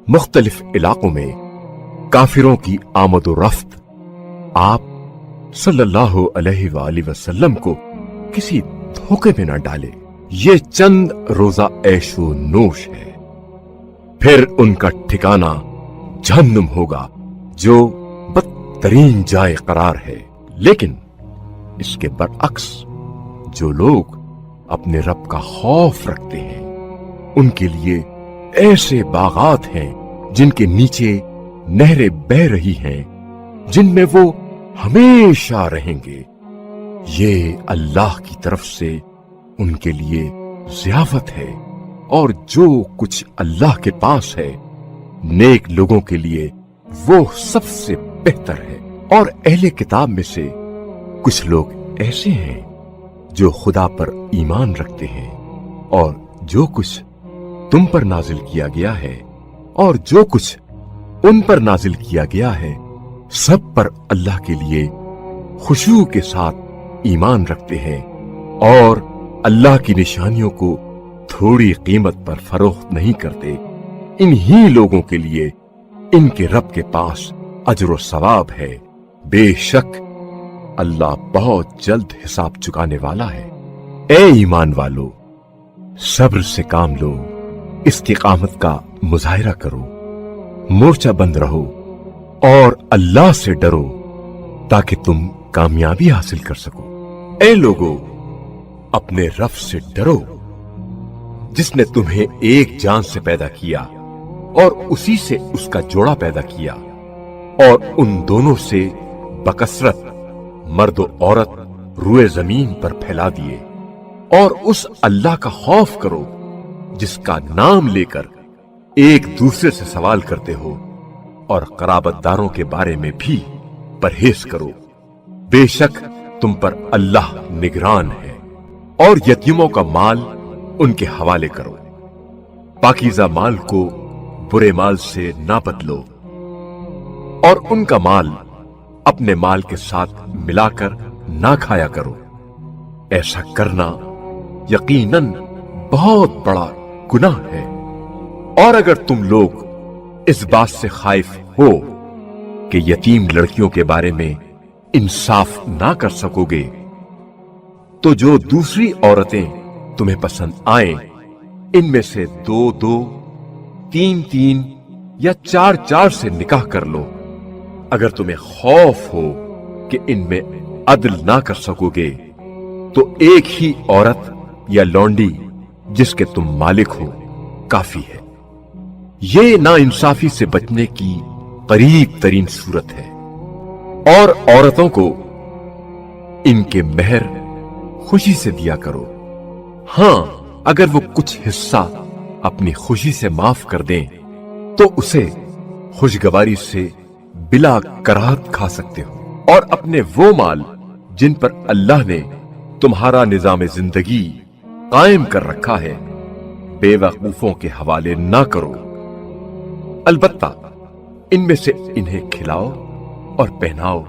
मुख्तलिफ इलाकों में काफिरों की आमद व रफ्त आप सल्लल्लाहु अलैहि वसल्लम को किसी धोखे में न डाले। ये चंद रोजा ऐशो नोश है, फिर उनका ठिकाना जहन्नुम होगा जो बदतरीन जाए करार है। लेकिन इसके बरअक्स जो लोग अपने रब का खौफ रखते हैं, उनके लिए ऐसे बागात हैं जिनके नीचे नहरें बह रही हैं, जिनमें वो हमेशा रहेंगे। ये अल्लाह की तरफ से उनके लिए ज़ियाफत है, और जो कुछ अल्लाह के पास है नेक लोगों के लिए वो सबसे बेहतर है। और अहले किताब में से कुछ लोग ऐसे हैं जो खुदा पर ईमान रखते हैं, और जो कुछ तुम पर नाजिल किया गया है और जो कुछ उन पर नाजिल किया गया है, सब पर अल्लाह के लिए खुशू के साथ ईमान रखते हैं, और अल्लाह की निशानियों को थोड़ी कीमत पर फरोख्त नहीं करते। इन्हीं लोगों के लिए इनके रब के पास अजर व सवाब है। बेशक अल्लाह बहुत जल्द हिसाब चुकाने वाला है। ए ईमान वालो, सब्र से काम लो, इस्तिकामत का मुजाहिरा करो, मोर्चा बंद रहो और अल्लाह से डरो ताकि तुम कामयाबी हासिल कर सको। ए लोगो, अपने रब से डरो जिसने तुम्हें एक जान से पैदा किया और उसी से उसका जोड़ा पैदा किया, और उन दोनों से बकसरत मर्द और औरत रुए जमीन पर फैला दिए। और उस अल्लाह का खौफ करो जिसका नाम लेकर एक दूसरे से सवाल करते हो, और कराबतदारों के बारे में भी परहेज करो। बेशक तुम पर अल्लाह निगरान है। और यतीमों का माल उनके हवाले करो, पाकीज़ा माल को बुरे माल से ना बदलो, और उनका माल अपने माल के साथ मिलाकर ना खाया करो। ऐसा करना यकीनन बहुत बड़ा गुनाह है। और अगर तुम लोग इस बात से खौफ हो कि यतीम लड़कियों के बारे में इंसाफ ना कर सकोगे, तो जो दूसरी औरतें तुम्हें पसंद आए, इनमें से 2-2, 3-3 या 4-4 से निकाह कर लो। अगर तुम्हें खौफ हो कि इनमें अदल ना कर सकोगे, तो एक ही औरत या लौंडी जिसके तुम मालिक हो काफी है। ये नाइंसाफी से बचने की करीब तरीन सूरत है। और औरतों को इनके मेहर खुशी से दिया करो। हां, अगर वो कुछ हिस्सा अपनी खुशी से माफ कर दें, तो उसे खुशगवारी से बिला कराहत खा सकते हो। और अपने वो माल जिन पर अल्लाह ने तुम्हारा निजाम जिंदगी कायम कर रखा है, बेवकूफों के हवाले ना करो। अलबत्ता इनमें से इन्हें खिलाओ और पहनाओ,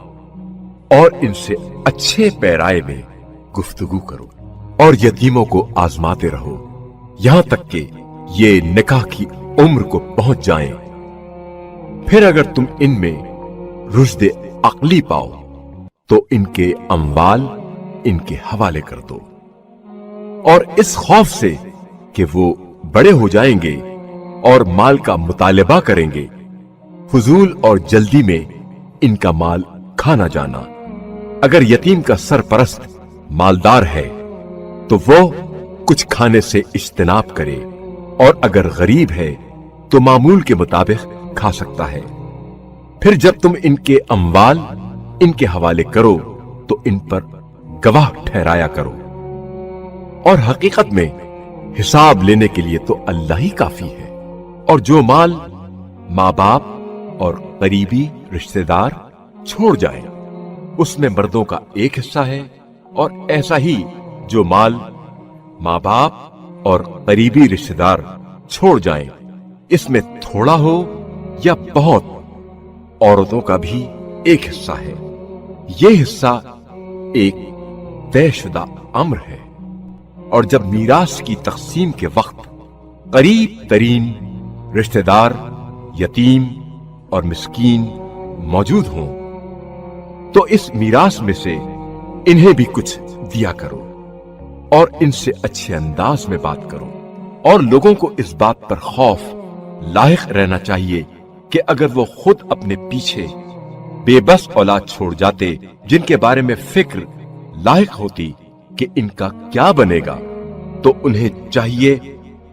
और इनसे अच्छे पैराए में गुफ्तगू करो, और यतीमों को आजमाते रहो यहां तक कि ये निकाह की उम्र को पहुंच जाएं। फिर अगर तुम इनमें रुश्द अक्ली पाओ, तो इनके अम्वाल इनके हवाले कर दो, और इस खौफ से कि वो बड़े हो जाएंगे और माल का मुतालबा करेंगे, फजूल और जल्दी में इनका माल खाना जाना। अगर यतीम का सरपरस्त मालदार है तो वो कुछ खाने से इज्तिनाब करे, और अगर गरीब है तो मामूल के मुताबिक खा सकता है। फिर जब तुम इनके अम्वाल इनके हवाले करो, तो इन पर गवाह ठहराया करो। और हकीकत में हिसाब लेने के लिए तो अल्लाह ही काफी है। और जो माल माँ बाप और करीबी रिश्तेदार छोड़ जाए उसमें मर्दों का एक हिस्सा है, और ऐसा ही जो माल माँ बाप और करीबी रिश्तेदार छोड़ जाएं, इसमें थोड़ा हो या बहुत, औरतों का भी एक हिस्सा है। यह हिस्सा एक तयशुदा अम्र है। और जब मीरास की तकसीम के वक्त करीब तरीन रिश्तेदार, यतीम और मिस्कीन मौजूद हों तो इस मीरास में से इन्हें भी कुछ दिया करो और इनसे अच्छे अंदाज में बात करो। और लोगों को इस बात पर खौफ लाहिक रहना चाहिए कि अगर वो खुद अपने पीछे बेबस औलाद छोड़ जाते जिनके बारे में फिक्र लाहिक होती कि इनका क्या बनेगा, तो उन्हें चाहिए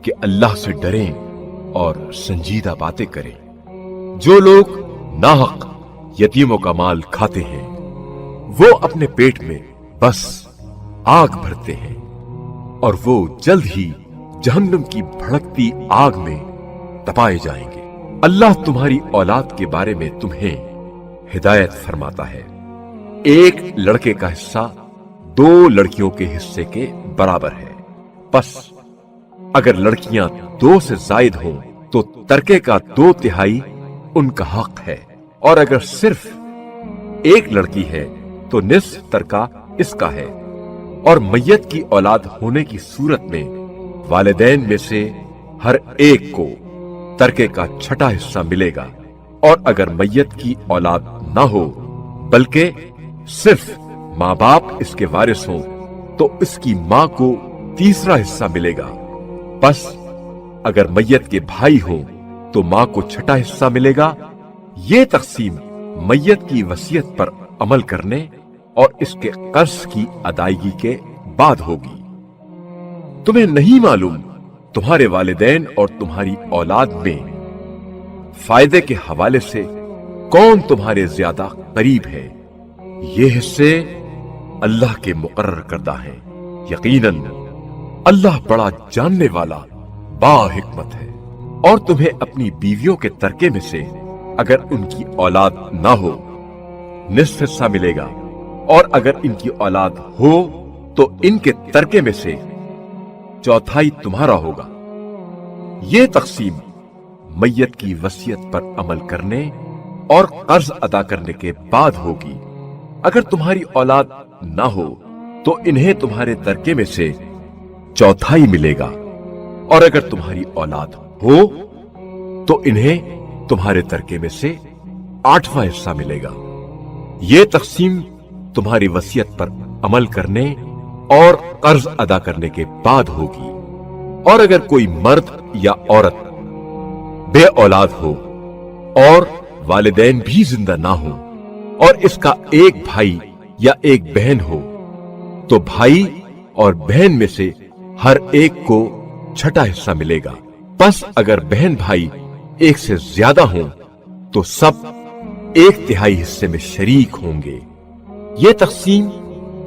कि अल्लाह से डरें और संजीदा बातें करें। जो लोग नाहक यतीमों का माल खाते हैं वो अपने पेट में बस आग भरते हैं और वो जल्द ही जहन्नुम की भड़कती आग में तपाए जाएंगे। अल्लाह तुम्हारी औलाद के बारे में तुम्हें हिदायत फरमाता है। एक लड़के का हिस्सा 2 लड़कियों के हिस्से के बराबर है। बस अगर लड़कियां 2 से जायद हों तो तरके का 2/3 उनका हक है, और अगर सिर्फ एक लड़की है तो निस्फ तरका इसका है। और मैयत की औलाद होने की सूरत में वालिदैन में से हर एक को तरके का 6ठा हिस्सा मिलेगा। और अगर मैयत की औलाद ना हो बल्कि सिर्फ माँ बाप इसके वारिस हों तो इसकी मां को 3रा हिस्सा मिलेगा। बस अगर मैयत के भाई हों तो मां को 6ठा हिस्सा मिलेगा। ये तकसीम मैयत की वसीयत पर अमल करने और इसके कर्ज की अदायगी के बाद होगी। तुम्हें नहीं मालूम तुम्हारे वालिदैन और तुम्हारी औलाद में फायदे के हवाले से कौन तुम्हारे ज्यादा करीब है। ये हिस्से अल्लाह के मुकर्रर करदा हैं। यकीनन अल्लाह बड़ा जानने वाला बाहिकमत है। और तुम्हें अपनी बीवियों के तरके में से अगर उनकी औलाद ना हो निस्फ हिस्सा मिलेगा, और अगर इनकी औलाद हो तो इनके तरके में से 1/4 तुम्हारा होगा। ये तकसीम मैयत की वसीयत पर अमल करने और कर्ज अदा करने के बाद होगी। अगर तुम्हारी औलाद ना हो तो इन्हें तुम्हारे तरके में से 1/4 मिलेगा, और अगर तुम्हारी औलाद हो तो इन्हें तुम्हारे तरके में से 8वां हिस्सा मिलेगा। यह तकसीम तुम्हारी वसीयत पर अमल करने और कर्ज अदा करने के बाद होगी। और अगर कोई मर्द या औरत बे औलाद हो और वालिदैन भी जिंदा ना हो और इसका एक भाई या एक बहन हो तो भाई और बहन में से हर एक को 6ठा हिस्सा मिलेगा। बस अगर बहन भाई एक से ज्यादा हों तो सब 1/3 हिस्से में शरीक होंगे। ये तकसीम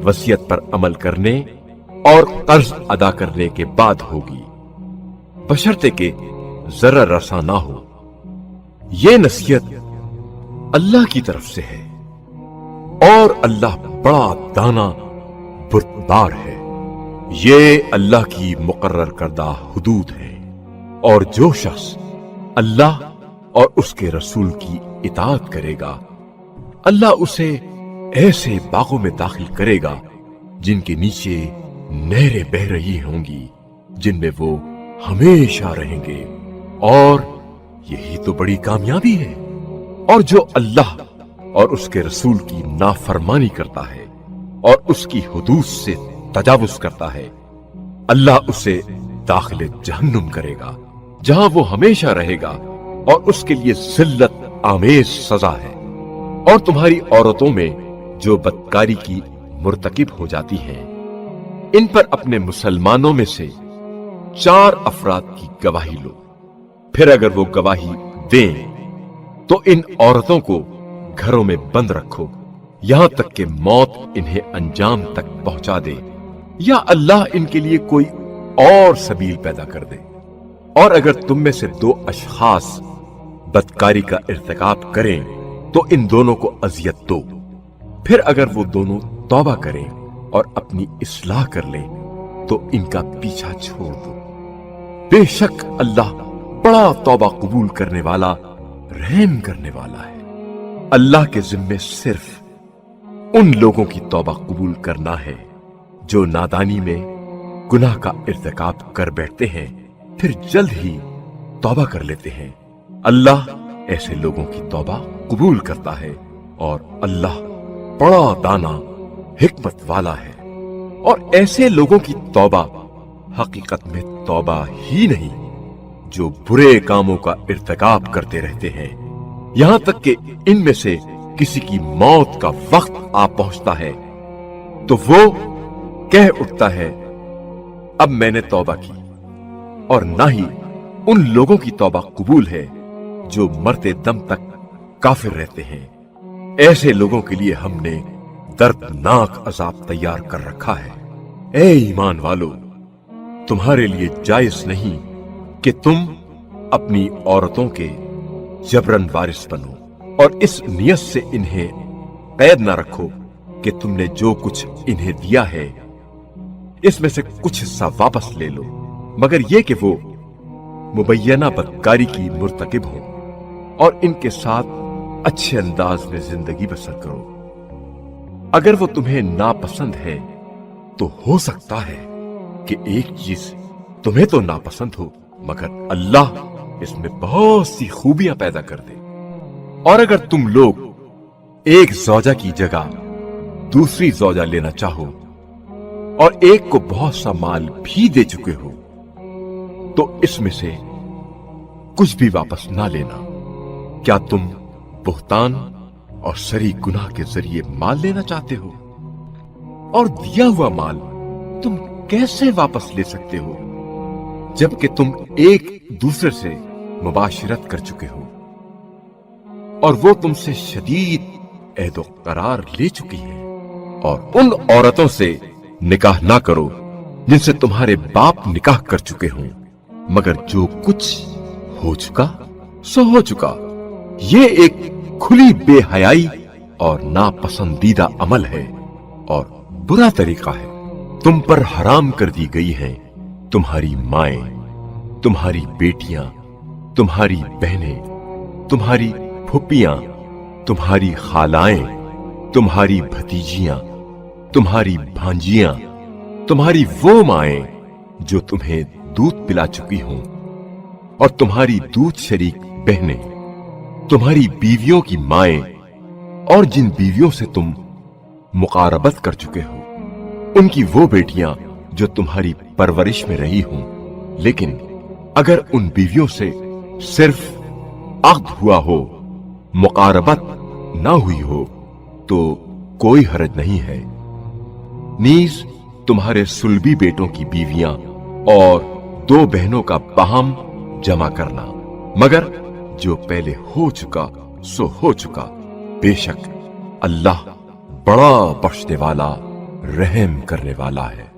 वसीयत पर अमल करने और कर्ज अदा करने के बाद होगी, बशर्ते के जरा रसा ना हो। ये नसीहत अल्लाह की तरफ से है और अल्लाह बड़ा दाना बुर्दबार है। ये अल्लाह की मुकर्रर करदा हुदूद है, और जो शख्स अल्लाह और उसके रसूल की इताअत करेगा अल्लाह उसे ऐसे बागों में दाखिल करेगा जिनके नीचे नहरें बह रही होंगी, जिनमें वो हमेशा रहेंगे। और यही तो बड़ी कामयाबी है। और जो अल्लाह और उसके रसूल की नाफरमानी करता है और उसकी हुदूद से तजावुज करता है, अल्लाह उसे दाखिले जहन्नुम करेगा, जहां वो हमेशा रहेगा, और उसके लिए जिल्लत आमेज सजा है। और तुम्हारी औरतों में जो बदकारी की मुर्तकिब हो जाती हैं, इन पर अपने मुसलमानों में से 4 अफराद की गवाही लो। फिर अगर वो गवाही दें तो इन औरतों को घरों में बंद रखो यहां तक कि मौत इन्हें अंजाम तक पहुंचा दे, या अल्लाह इनके लिए कोई और सबील पैदा कर दे। और अगर तुम में से दो अशखास बदकारी का इर्तिकाब करें तो इन दोनों को अजियत दो। फिर अगर वो दोनों तौबा करें और अपनी इस्लाह कर लें तो इनका पीछा छोड़ दो। बेशक अल्लाह बड़ा तौबा कबूल करने वाला, रहम करने वाला है। अल्लाह के जिम्मे सिर्फ उन लोगों की तौबा कबूल करना है जो नादानी में गुनाह का इर्तिकाब कर बैठते हैं, फिर जल्द ही तौबा कर लेते हैं। अल्लाह ऐसे लोगों की तौबा कबूल करता है और अल्लाह बड़ा दाना, हिकमत वाला है। और ऐसे लोगों की तौबा हकीकत में तौबा ही नहीं जो बुरे कामों का इर्तिकाब करते रहते हैं, यहां तक कि इनमें से किसी की मौत का वक्त आ पहुंचता है तो वो कह उठता है अब मैंने तौबा की। और ना ही उन लोगों की तौबा कबूल है जो मरते दम तक काफिर रहते हैं। ऐसे लोगों के लिए हमने दर्दनाक अजाब तैयार कर रखा है। ए ईमान वालो, तुम्हारे लिए जायज नहीं कि तुम अपनी औरतों के जबरन वारिस बनो और इस नियत से इन्हें कैद न रखो कि तुमने जो कुछ इन्हें दिया है इसमें से कुछ हिस्सा वापस ले लो, मगर यह कि वो मुबैयना बदकारी की मुर्तकिब हो और इनके साथ अच्छे अंदाज में जिंदगी बसर करो। अगर वो तुम्हें नापसंद है तो हो सकता है कि एक चीज तुम्हें तो नापसंद हो मगर अल्लाह इसमें बहुत सी खूबियां पैदा कर दे। और अगर तुम लोग एक जौजा की जगह दूसरी जौजा लेना चाहो और एक को बहुत सा माल भी दे चुके हो तो इसमें से कुछ भी वापस ना लेना। क्या तुम बुहतान और सरी गुनाह के जरिए माल लेना चाहते हो? और दिया हुआ माल तुम कैसे वापस ले सकते हो जबकि तुम एक दूसरे से मुबाशिरत कर चुके हो और वो तुमसे शदीद अहद करार ले चुकी है? और उन औरतों से निकाह ना करो जिनसे तुम्हारे बाप निकाह कर चुके हों, मगर जो कुछ हो चुका सो हो चुका। ये एक खुली बेहयाई और नापसंदीदा अमल है और बुरा तरीका है। तुम पर हराम कर दी गई हैं तुम्हारी माएं, तुम्हारी बेटियां, तुम्हारी बहनें, तुम्हारी फुप्पियां, तुम्हारी खालाएं, तुम्हारी भतीजियां, तुम्हारी भांजियां, तुम्हारी वो माएं जो तुम्हें दूध पिला चुकी हों और तुम्हारी दूध शरीक बहनें, तुम्हारी बीवियों की माएं और जिन बीवियों से तुम मुकारबत कर चुके हो, उनकी वो बेटियां जो तुम्हारी परवरिश में रही हों। लेकिन अगर उन बीवियों से सिर्फ अक्द हुआ हो, मुकारबत ना हुई हो तो कोई हरज नहीं है। नीज तुम्हारे सुलभी बेटों की बीवियां और दो बहनों का बाहम जमा करना, मगर जो पहले हो चुका सो हो चुका। बेशक अल्लाह बड़ा बख्शने वाला, रहम करने वाला है।